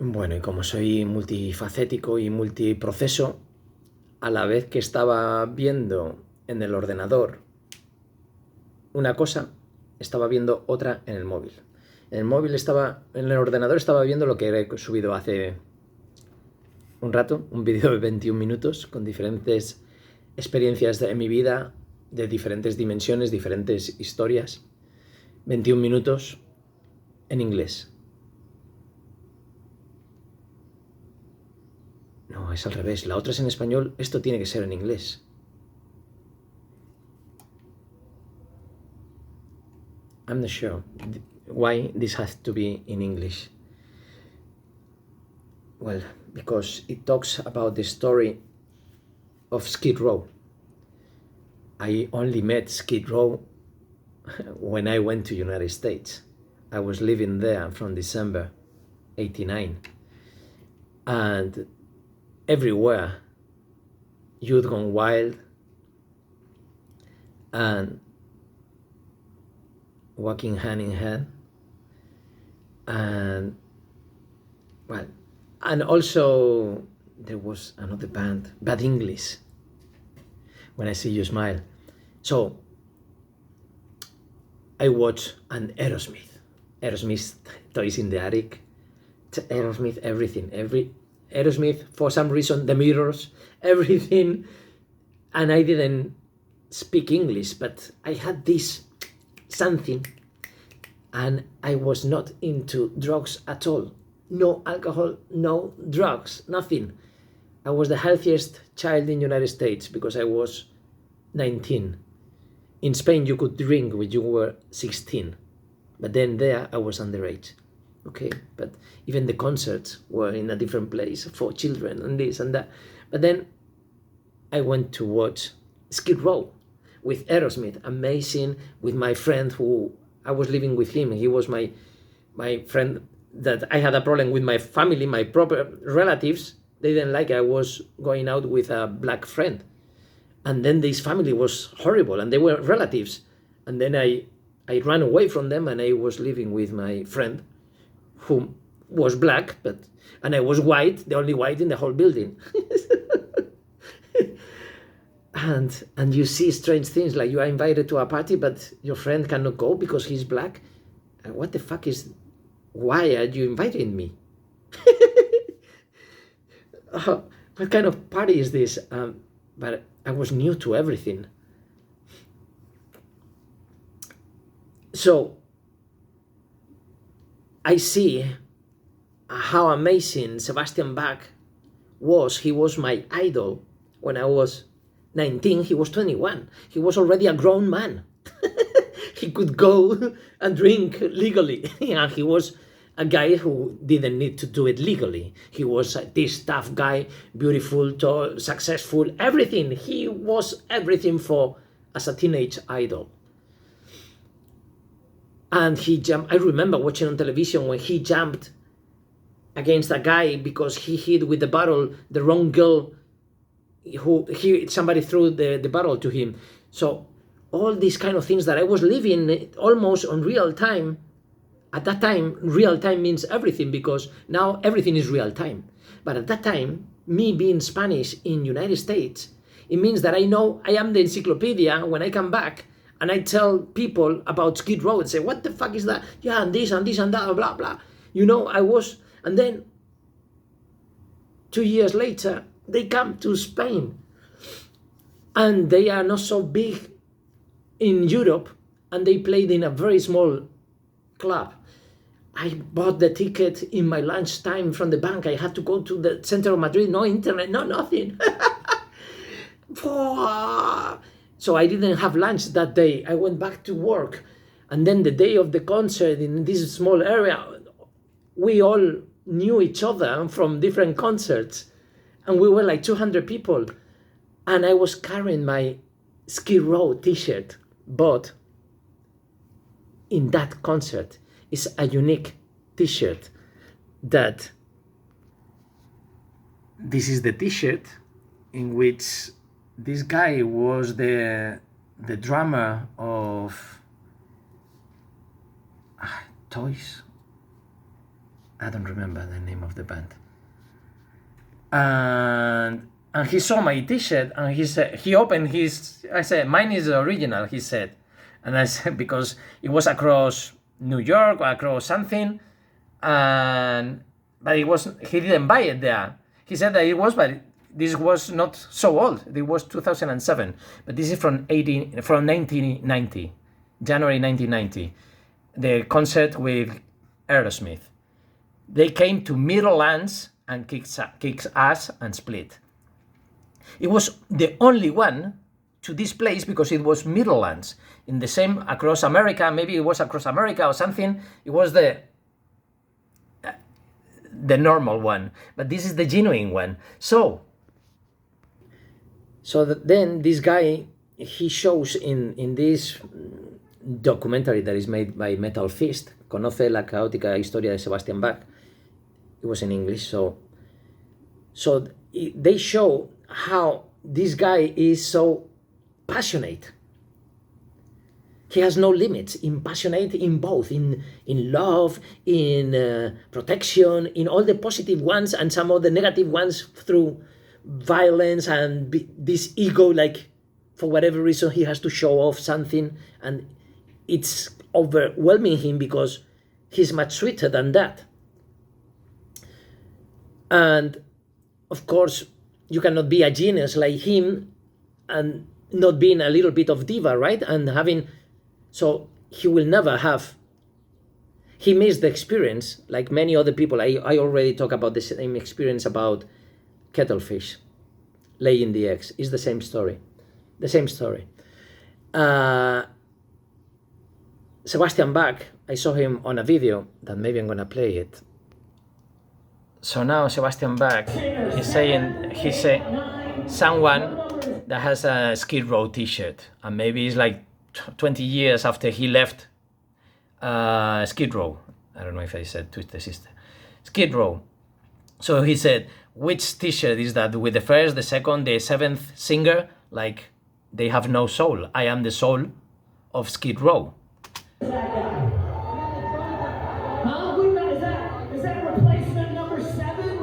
Bueno, y como soy multifacético y multiproceso, a la vez que estaba viendo en el ordenador una cosa, estaba viendo otra en el móvil. En el ordenador estaba viendo lo que he subido hace un rato, un vídeo de 21 minutos con diferentes experiencias de mi vida, de diferentes dimensiones, diferentes historias. 21 minutos en inglés. No, es al revés. La otra es en español. Esto tiene que ser en inglés. I'm not sure why this has to be in English. Well, because it talks about the story of Skid Row. I only met Skid Row when I went to United States. I was living there from December 89. And everywhere, youth gone wild and walking hand in hand. And well, and also there was another band, Bad English. When I See You Smile. So I watched an Aerosmith, Toys in the Attic, Aerosmith, everything, Aerosmith, for some reason, the Mirrors, everything. And I didn't speak English, but I had this something, and I was not into drugs at all. No alcohol, no drugs, nothing. I was the healthiest child in the United States because I was 19. In Spain, you could drink when you were 16, but then there I was underage. Okay, but even the concerts were in a different place for children and this and that. But then I went to watch Skid Row with Aerosmith, amazing, with my friend who I was living with him. He was my friend that I had a problem with my family, my proper relatives. They didn't like I was going out with a black friend. And then this family was horrible and they were relatives. And then I ran away from them and I was living with my friend who was black, and I was white, the only white in the whole building. And you see strange things like you are invited to a party but your friend cannot go because he's black. What the fuck is, why are you inviting me? What kind of party is this? But I was new to everything. So I see how amazing Sebastian Bach was. He was my idol when I was 19. He was 21. He was already a grown man. He could go and drink legally. And he was a guy who didn't need to do it legally. He was this tough guy, beautiful, tall, successful, everything. He was everything for as a teenage idol. And he jumped. I remember watching on television when he jumped against a guy because he hit with the bottle the wrong girl. Somebody threw the bottle to him. So all these kind of things that I was living almost on real time. At that time, real time means everything because now everything is real time. But at that time, me being Spanish in United States, it means that I know I am the encyclopedia when I come back and I tell people about Skid Row and say, what the fuck is that? Yeah, and this and this and that, blah, blah. You know, I was, and then 2 years later, they come to Spain and they are not so big in Europe and they played in a very small club. I bought the ticket in my lunchtime from the bank. I had to go to the center of Madrid, no internet, no nothing. So I didn't have lunch that day. I went back to work. And then the day of the concert in this small area, we all knew each other from different concerts. And we were like 200 people. And I was carrying my Skid Row t-shirt, bought in that concert. It's a unique t-shirt that this is the t-shirt in which this guy was the drummer of Toys. I don't remember the name of the band. And he saw my t-shirt and he said, he opened his, I said, mine is the original, he said. And I said, because it was across New York or across something, but he didn't buy it there. He said that it was, but this was not so old. It was 2007, but this is from 1990, January 1990. The concert with Aerosmith. They came to Meadowlands and kicked ass and split. It was the only one to this place because it was Meadowlands. In the same across America, maybe it was across America or something. It was the normal one, but this is the genuine one. So then this guy, he shows in this documentary that is made by Metal Fist, Conoce la caótica historia de Sebastian Bach. It was in English, so they show how this guy is so passionate. He has no limits, passionate in both, in love, in protection, in all the positive ones and some of the negative ones through violence and this ego, like for whatever reason he has to show off something, and it's overwhelming him because he's much sweeter than that. And of course, you cannot be a genius like him and not being a little bit of diva, right? And so he will never have, he missed the experience like many other people. I already talked about the same experience about kettlefish laying the eggs. It's the same story. Sebastian Bach, I saw him on a video that maybe I'm gonna play it. So now Sebastian Bach, he's saying someone that has a Skid Row t-shirt, and maybe it's like 20 years after he left Skid Row. I don't know if I said Twisted Sister. Skid Row. So he said, which t-shirt is that with the first, the second, the seventh singer? Like, they have no soul. I am the soul of Skid Row.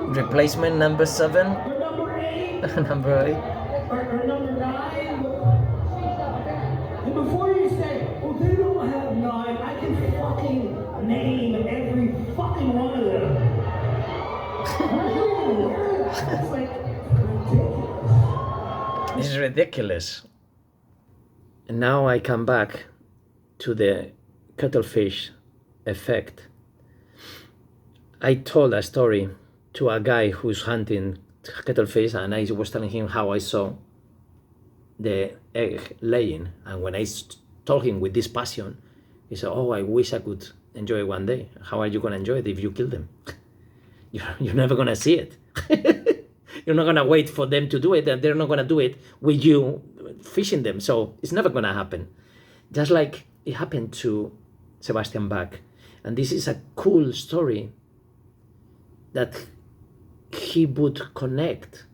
Replacement number 7? Or number 8? Number 8? Or number 9? And before you say, well, they don't have 9, I can fucking name every fucking one of them. It's like ridiculous. It's ridiculous. And now I come back to the cuttlefish effect. I told a story to a guy who's hunting cuttlefish, and I was telling him how I saw the egg laying, and when I told him with this passion, he said, oh, I wish I could enjoy it one day. How are you going to enjoy it if you kill them? You're never going to see it. You're not going to wait for them to do it, and they're not going to do it with you fishing them, so it's never going to happen. Just like it happened to Sebastian Bach. And this is a cool story that he would connect.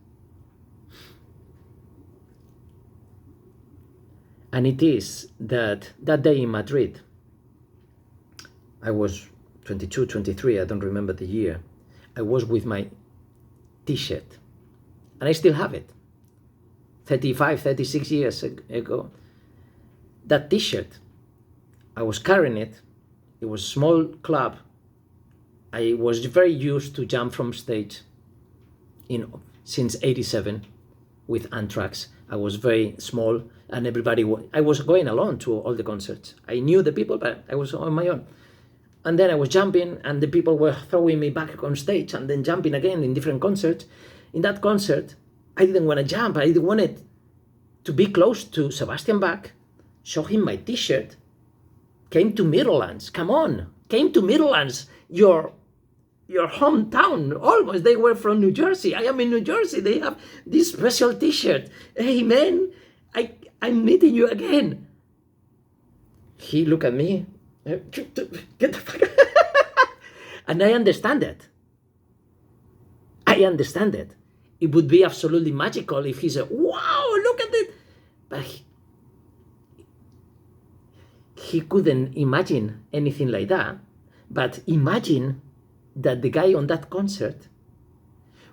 And it is that day in Madrid, I was 22, 23, I don't remember the year. I was with my t-shirt, and I still have it. 35, 36 years ago. That t-shirt, I was carrying it. It was a small club. I was very used to jump from stage since 87 with Anthrax. I was very small, and I was going alone to all the concerts. I knew the people, but I was on my own. And then I was jumping, and the people were throwing me back on stage, and then jumping again in different concerts. In that concert, I didn't want to jump. I wanted to be close to Sebastian Bach, show him my t-shirt, came to Meadowlands. Come on, came to Meadowlands, your hometown, almost. They were from New Jersey. I am in New Jersey. They have this special t-shirt. Hey, man, I'm meeting you again. He looked at me. Get the fuck out. And I understand it. It would be absolutely magical if he said, wow, look at it. But he couldn't imagine anything like that. But imagine that the guy on that concert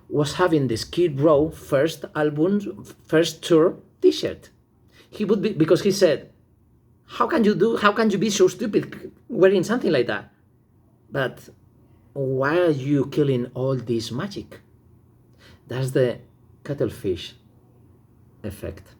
was having the Skid Row first album, first tour T-shirt. He would be, because he said, how can you be so stupid wearing something like that? But why are you killing all this magic? That's the cuttlefish effect.